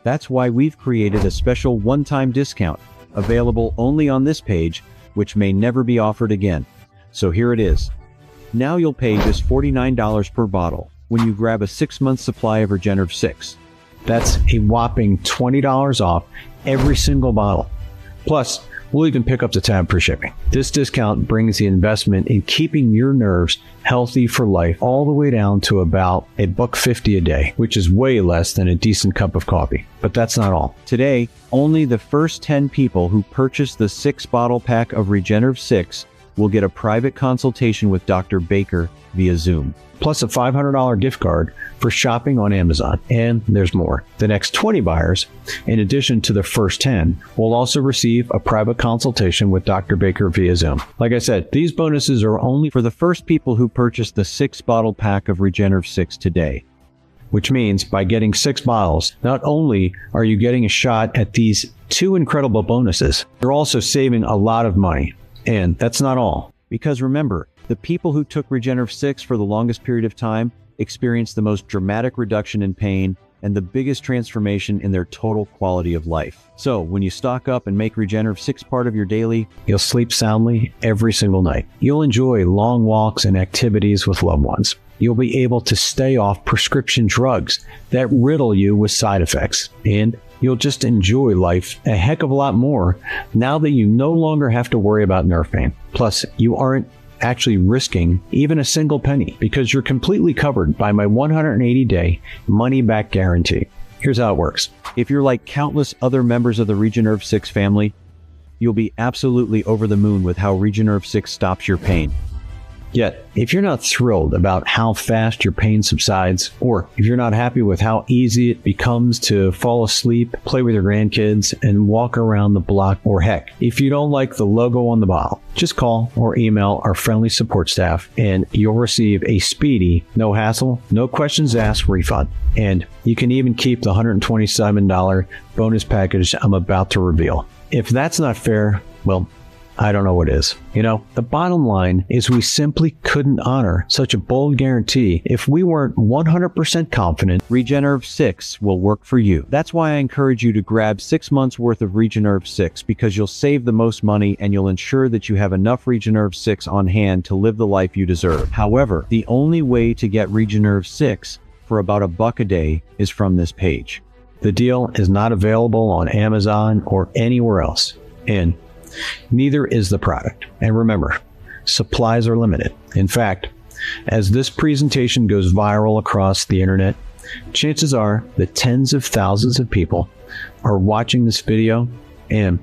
That's why we've created a special one-time discount, available only on this page, which may never be offered again. So here it is. Now you'll pay just $49 per bottle when you grab a 6-month supply of Regenerative 6. That's a whopping $20 off every single bottle. Plus, we'll even pick up the tab for shipping. This discount brings the investment in keeping your nerves healthy for life all the way down to about $1.50 a day, which is way less than a decent cup of coffee. But that's not all. Today, only the first 10 people who purchase the 6-bottle pack of Regenerative 6 will get a private consultation with Dr. Baker via Zoom, plus a $500 gift card for shopping on Amazon. And there's more. The next 20 buyers, in addition to the first 10, will also receive a private consultation with Dr. Baker via Zoom. Like I said, these bonuses are only for the first people who purchase the 6-bottle pack of Regenerative 6 today. Which means by getting 6 bottles, not only are you getting a shot at these 2 incredible bonuses, you're also saving a lot of money. And that's not all. Because remember, the people who took Regenerative 6 for the longest period of time experienced the most dramatic reduction in pain and the biggest transformation in their total quality of life. So when you stock up and make Regenerative 6 part of your daily, you'll sleep soundly every single night. You'll enjoy long walks and activities with loved ones. You'll be able to stay off prescription drugs that riddle you with side effects. And you'll just enjoy life a heck of a lot more now that you no longer have to worry about nerve pain. Plus, you aren't actually risking even a single penny because you're completely covered by my 180-day money-back guarantee. Here's how it works. If you're like countless other members of the Regenerative 6 family, you'll be absolutely over the moon with how Regenerative 6 stops your pain. Yet, if you're not thrilled about how fast your pain subsides, or if you're not happy with how easy it becomes to fall asleep, play with your grandkids, and walk around the block, or heck, if you don't like the logo on the bottle, just call or email our friendly support staff and you'll receive a speedy, no hassle, no questions asked refund. And you can even keep the $127 bonus package I'm about to reveal. If that's not fair, well, I don't know what is. You know, the bottom line is we simply couldn't honor such a bold guarantee if we weren't 100% confident Regenerative 6 will work for you. That's why I encourage you to grab 6 months worth of Regenerative 6 because you'll save the most money and you'll ensure that you have enough Regenerative 6 on hand to live the life you deserve. However, the only way to get Regenerative 6 for about $1 a day is from this page. The deal is not available on Amazon or anywhere else. And neither is the product. And remember, supplies are limited. In fact, as this presentation goes viral across the internet, chances are that tens of thousands of people are watching this video and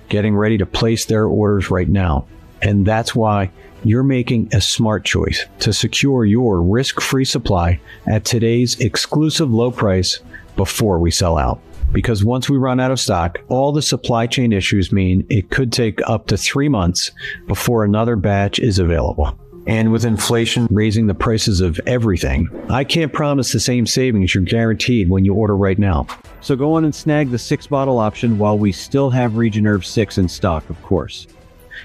getting ready to place their orders right now. And that's why you're making a smart choice to secure your risk-free supply at today's exclusive low price before we sell out. Because once we run out of stock, all the supply chain issues mean it could take up to 3 months before another batch is available. And with inflation raising the prices of everything, I can't promise the same savings you're guaranteed when you order right now. So go on and snag the 6-bottle option while we still have Regenerative 6 in stock, of course.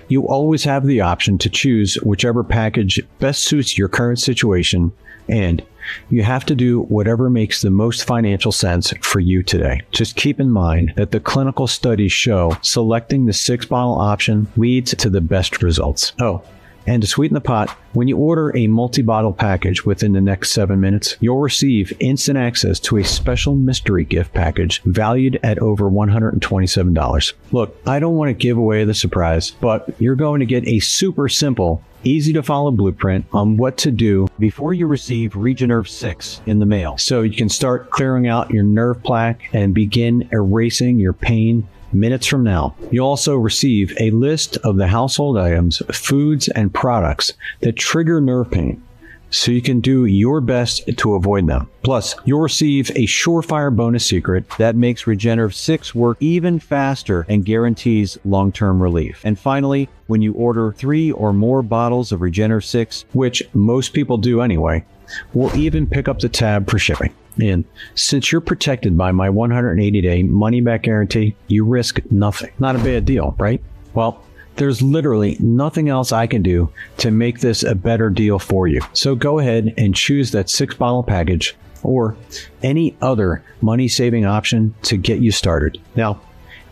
You always have the option to choose whichever package best suits your current situation, and you have to do whatever makes the most financial sense for you today. Just keep in mind that the clinical studies show selecting the 6-bottle option leads to the best results. Oh, and to sweeten the pot, when you order a multi-bottle package within the next 7 minutes, you'll receive instant access to a special mystery gift package valued at over $127. Look, I don't want to give away the surprise, but you're going to get a super simple, easy to follow blueprint on what to do before you receive Regenerative 6 in the mail. So you can start clearing out your nerve plaque and begin erasing your pain minutes from now. You'll also receive a list of the household items, foods, and products that trigger nerve pain, so you can do your best to avoid them. Plus, you'll receive a surefire bonus secret that makes Regenerative 6 work even faster and guarantees long-term relief. And finally, when you order 3 or more bottles of Regenerative 6, which most people do anyway, we'll even pick up the tab for shipping. And since you're protected by my 180-day money-back guarantee, you risk nothing. Not a bad deal, right? Well, there's literally nothing else I can do to make this a better deal for you. So go ahead and choose that 6-bottle package or any other money-saving option to get you started. Now,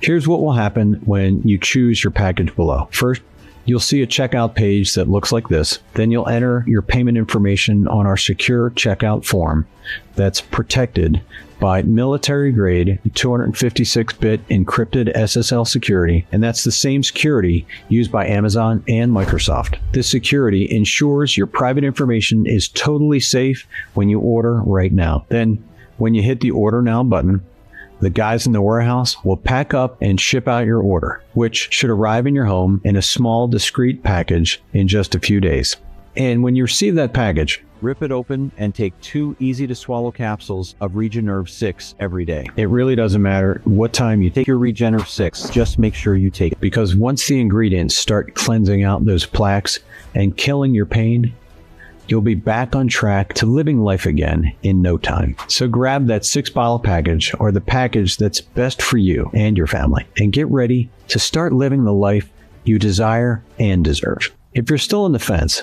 here's what will happen when you choose your package below. First, you'll see a checkout page that looks like this. Then you'll enter your payment information on our secure checkout form that's protected by military-grade 256-bit encrypted SSL security, and that's the same security used by Amazon and Microsoft. This security ensures your private information is totally safe when you order right now. Then, when you hit the Order Now button, the guys in the warehouse will pack up and ship out your order, which should arrive in your home in a small, discreet package in just a few days. And when you receive that package, rip it open and take 2 easy-to-swallow capsules of Regenerve 6 every day. It really doesn't matter what time you take your Regenerve 6, just make sure you take it. Because once the ingredients start cleansing out those plaques and killing your pain, you'll be back on track to living life again in no time. So grab that 6-bottle package or the package that's best for you and your family and get ready to start living the life you desire and deserve. If you're still on the fence,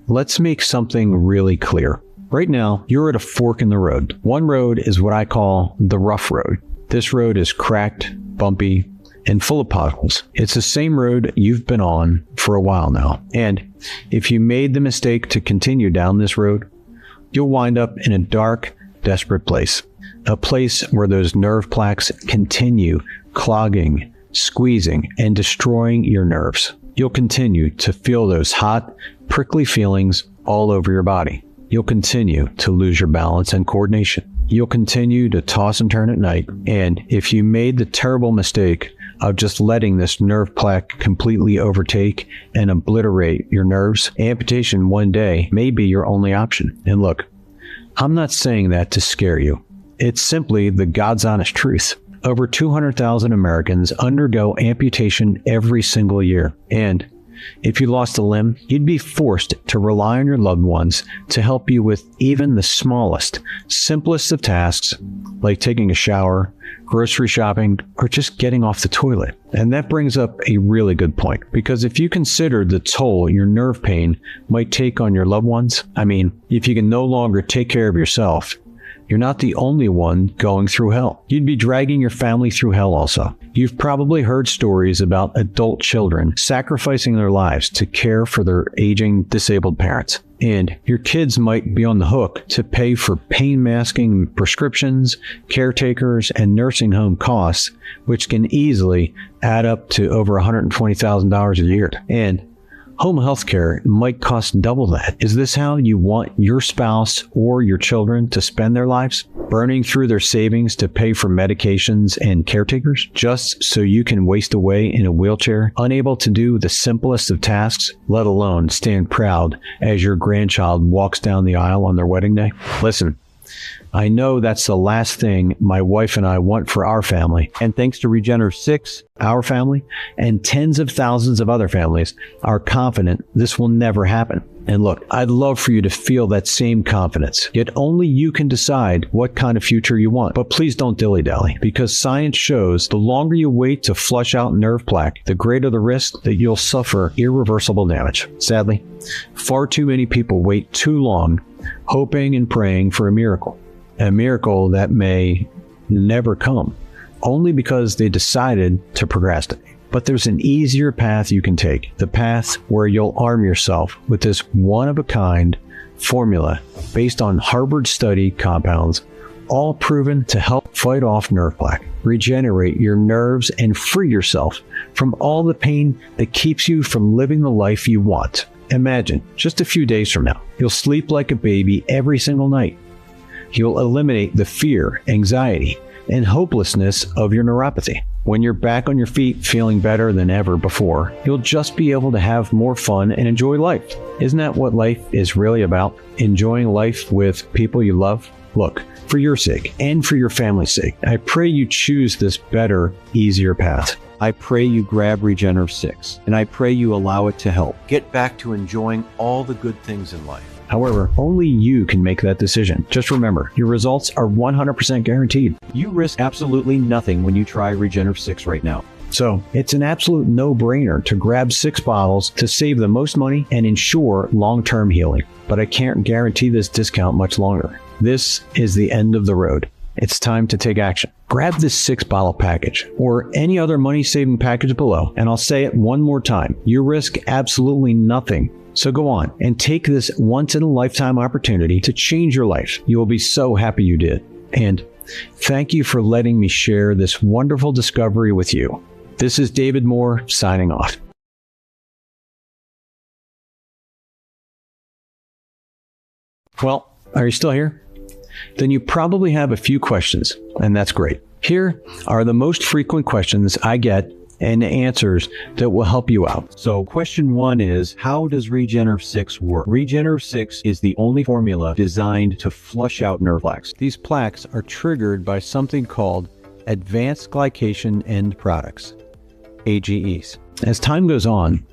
let's make something really clear. Right now, you're at a fork in the road. One road is what I call the rough road. This road is cracked, bumpy, and full of potholes. It's the same road you've been on for a while now. And if you made the mistake to continue down this road, you'll wind up in a dark, desperate place. A place where those nerve plaques continue clogging, squeezing, and destroying your nerves. You'll continue to feel those hot, prickly feelings all over your body. You'll continue to lose your balance and coordination. You'll continue to toss and turn at night. And if you made the terrible mistake of just letting this nerve plaque completely overtake and obliterate your nerves, amputation one day may be your only option. And look, I'm not saying that to scare you. It's simply the God's honest truth. Over 200,000 Americans undergo amputation every single year. And if you lost a limb, you'd be forced to rely on your loved ones to help you with even the smallest, simplest of tasks, like taking a shower, grocery shopping, or just getting off the toilet. And that brings up a really good point, because if you consider the toll your nerve pain might take on your loved ones, if you can no longer take care of yourself, you're not the only one going through hell. You'd be dragging your family through hell also. You've probably heard stories about adult children sacrificing their lives to care for their aging, disabled parents. And your kids might be on the hook to pay for pain masking prescriptions, caretakers, and nursing home costs, which can easily add up to over $120,000 a year. And home health care might cost double that. Is this how you want your spouse or your children to spend their lives? Burning through their savings to pay for medications and caretakers, just so you can waste away in a wheelchair, unable to do the simplest of tasks, let alone stand proud as your grandchild walks down the aisle on their wedding day? Listen, I know that's the last thing my wife and I want for our family. And thanks to Regenerve 6, our family, and tens of thousands of other families are confident this will never happen. And look, I'd love for you to feel that same confidence. Yet only you can decide what kind of future you want. But please don't dilly-dally, because science shows the longer you wait to flush out nerve plaque, the greater the risk that you'll suffer irreversible damage. Sadly, far too many people wait too long, hoping and praying for a miracle that may never come, only because they decided to procrastinate. But there's an easier path you can take, the path where you'll arm yourself with this one-of-a-kind formula based on Harvard study compounds, all proven to help fight off nerve plaque, regenerate your nerves, and free yourself from all the pain that keeps you from living the life you want. Imagine, just a few days from now, you'll sleep like a baby every single night. You'll eliminate the fear, anxiety, and hopelessness of your neuropathy. When you're back on your feet feeling better than ever before, you'll just be able to have more fun and enjoy life. Isn't that what life is really about? Enjoying life with people you love? Look, for your sake and for your family's sake, I pray you choose this better, easier path. I pray you grab Regenerve 6, and I pray you allow it to help get back to enjoying all the good things in life. However, only you can make that decision. Just remember, your results are 100% guaranteed. You risk absolutely nothing when you try Regenerve 6 right now. So, it's an absolute no-brainer to grab 6 bottles to save the most money and ensure long-term healing. But I can't guarantee this discount much longer. this is the end of the road. It's time to take action. Grab this 6-bottle package or any other money-saving package below, and I'll say it one more time. You risk absolutely nothing. So go on and take this once-in-a-lifetime opportunity to change your life. You will be so happy you did. And thank you for letting me share this wonderful discovery with you. This is David Moore signing off. Well, are you still here? Then you probably have a few questions, and that's great. Here are the most frequent questions I get and answers that will help you out. So question 1 is, how does Regenerv 6 work? Regenerv 6 is the only formula designed to flush out nerve plaques. These plaques are triggered by something called advanced glycation end products, AGEs. As time goes on,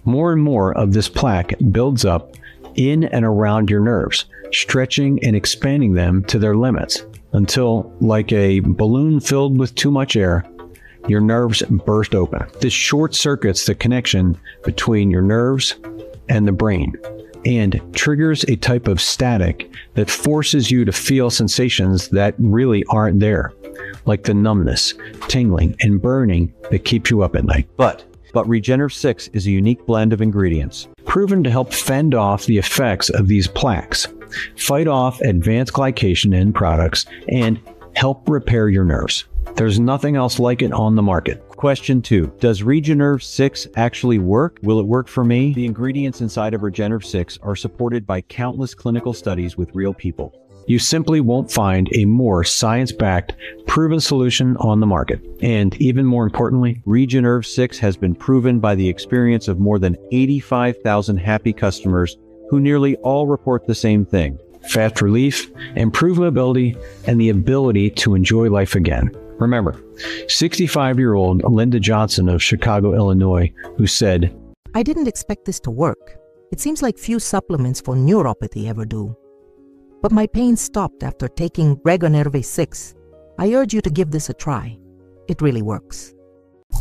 more and more of this plaque builds up in and around your nerves, stretching and expanding them to their limits until, like a balloon filled with too much air, your nerves burst open. This short circuits the connection between your nerves and the brain and triggers a type of static that forces you to feel sensations that really aren't there, like the numbness, tingling, and burning that keeps you up at night. But Regenerv 6 is a unique blend of ingredients proven to help fend off the effects of these plaques, fight off advanced glycation end products, and help repair your nerves. There's nothing else like it on the market. Question 2. Does Regenerv 6 actually work? Will it work for me? The ingredients inside of Regenerv 6 are supported by countless clinical studies with real people. You simply won't find a more science-backed, proven solution on the market. And even more importantly, Regenerv 6 has been proven by the experience of more than 85,000 happy customers who nearly all report the same thing: fast relief, improved mobility, and the ability to enjoy life again. Remember, 65-year-old Linda Johnson of Chicago, Illinois, who said, I didn't expect this to work. It seems like few supplements for neuropathy ever do. But my pain stopped after taking Regenerv 6. I urge you to give this a try. It really works.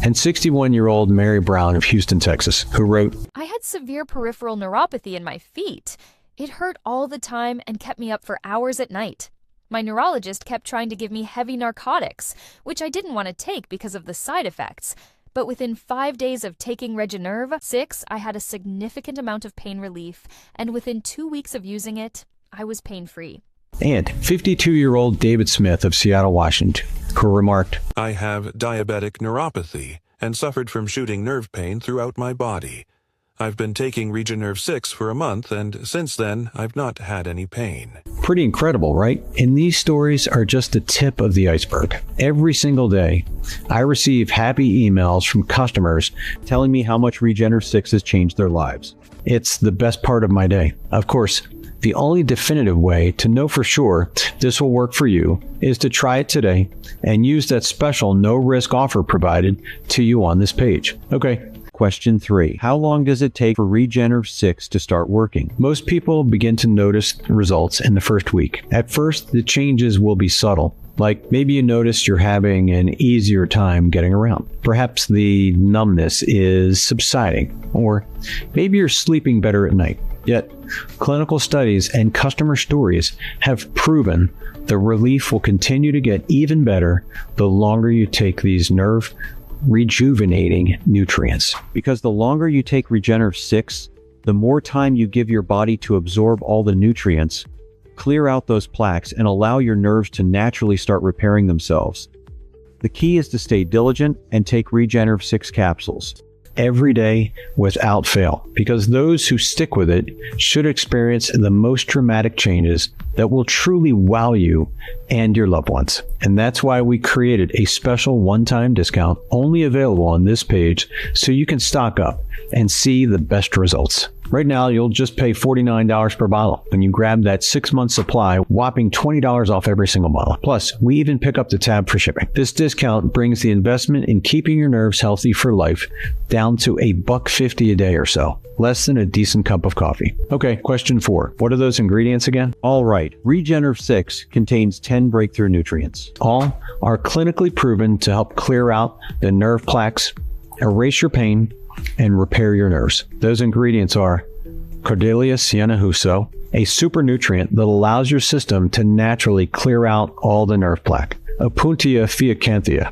And 61-year-old Mary Brown of Houston, Texas, who wrote, I had severe peripheral neuropathy in my feet. It hurt all the time and kept me up for hours at night. My neurologist kept trying to give me heavy narcotics, which I didn't want to take because of the side effects. But within 5 days of taking Regenerv 6, I had a significant amount of pain relief, and within 2 weeks of using it, I was pain-free. And 52-year-old David Smith of Seattle, Washington, who remarked, I have diabetic neuropathy and suffered from shooting nerve pain throughout my body. I've been taking Regenerv 6 for a month, and since then, I've not had any pain. Pretty incredible, right? And these stories are just the tip of the iceberg. Every single day, I receive happy emails from customers telling me how much Regenerv 6 has changed their lives. It's the best part of my day. Of course, the only definitive way to know for sure this will work for you is to try it today and use that special no-risk offer provided to you on this page. Okay. Question 3. How long does it take for Regenerv 6 to start working? Most people begin to notice results in the first week. At first, the changes will be subtle. Like maybe you notice you're having an easier time getting around. Perhaps the numbness is subsiding, or maybe you're sleeping better at night. Yet, clinical studies and customer stories have proven the relief will continue to get even better the longer you take these nerve rejuvenating nutrients. Because the longer you take Regenerv 6, the more time you give your body to absorb all the nutrients, clear out those plaques, and allow your nerves to naturally start repairing themselves. The key is to stay diligent and take Regenerv 6 capsules every day without fail, because those who stick with it should experience the most dramatic changes that will truly wow you and your loved ones. And that's why we created a special one-time discount only available on this page so you can stock up and see the best results. Right now, you'll just pay $49 per bottle when you grab that 6-month supply, whopping $20 off every single bottle. Plus, we even pick up the tab for shipping. This discount brings the investment in keeping your nerves healthy for life down to $1.50 a day or so. Less than a decent cup of coffee. Okay, question 4. What are those ingredients again? All right, Regenerv 6 contains 10 breakthrough nutrients. All are clinically proven to help clear out the nerve plaques, erase your pain, and repair your nerves. Those ingredients are Cordelia sienna-huso, a super nutrient that allows your system to naturally clear out all the nerve plaque. Opuntia fiacanthia,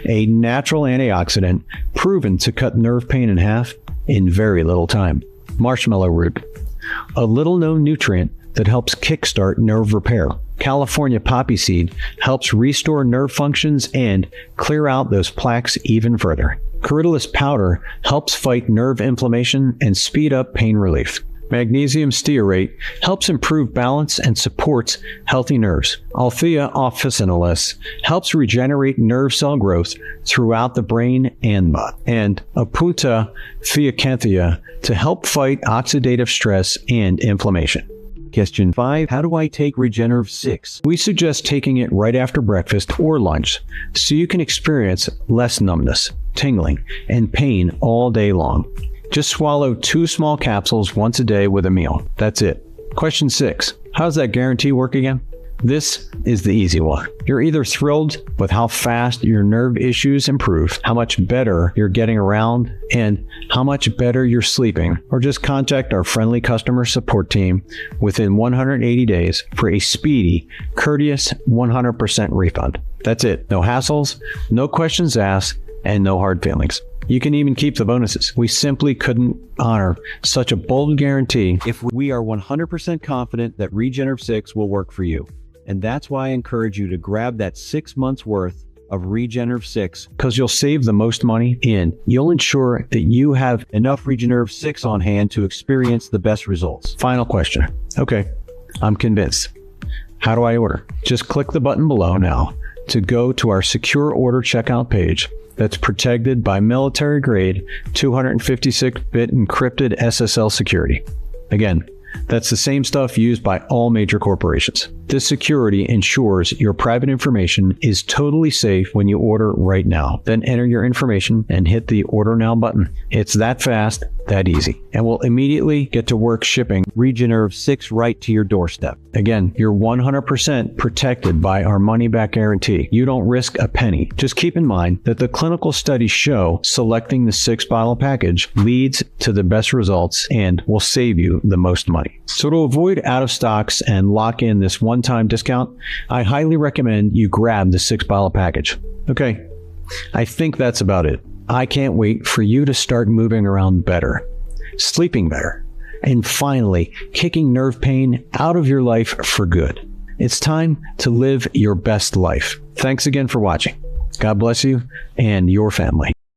a natural antioxidant proven to cut nerve pain in half in very little time. Marshmallow root, a little-known nutrient that helps kickstart nerve repair. California poppy seed helps restore nerve functions and clear out those plaques even further. Corylus powder helps fight nerve inflammation and speed up pain relief. Magnesium stearate helps improve balance and supports healthy nerves. Althea officinalis helps regenerate nerve cell growth throughout the brain and mud. And Opuntia fiacanthia to help fight oxidative stress and inflammation. Question 5. How do I take Regenerv 6? We suggest taking it right after breakfast or lunch so you can experience less numbness, tingling, and pain all day long. Just swallow 2 small capsules once a day with a meal. That's it. Question 6. How does that guarantee work again? This is the easy one. You're either thrilled with how fast your nerve issues improve, how much better you're getting around, and how much better you're sleeping, or just contact our friendly customer support team within 180 days for a speedy, courteous 100% refund. That's it. No hassles, no questions asked, and no hard feelings. You can even keep the bonuses. We simply couldn't honor such a bold guarantee if we are 100% confident that Regenerv 6 will work for you. And that's why I encourage you to grab that 6 months worth of Regenerv 6, because you'll save the most money and you'll ensure that you have enough Regenerv 6 on hand to experience the best results. Final question. Okay, I'm convinced. How do I order? Just click the button below now to go to our secure order checkout page that's protected by military-grade 256-bit encrypted SSL security. Again, that's the same stuff used by all major corporations. This security ensures your private information is totally safe when you order right now. Then enter your information and hit the Order Now button. It's that fast, that easy, and we'll immediately get to work shipping Regenerv 6 right to your doorstep. Again, you're 100% protected by our money-back guarantee. You don't risk a penny. Just keep in mind that the clinical studies show selecting the 6-bottle package leads to the best results and will save you the most money. So to avoid out of stocks and lock in this one-time discount, I highly recommend you grab the 6-bottle package. Okay, I think that's about it. I can't wait for you to start moving around better, sleeping better, and finally kicking nerve pain out of your life for good. It's time to live your best life. Thanks again for watching. God bless you and your family.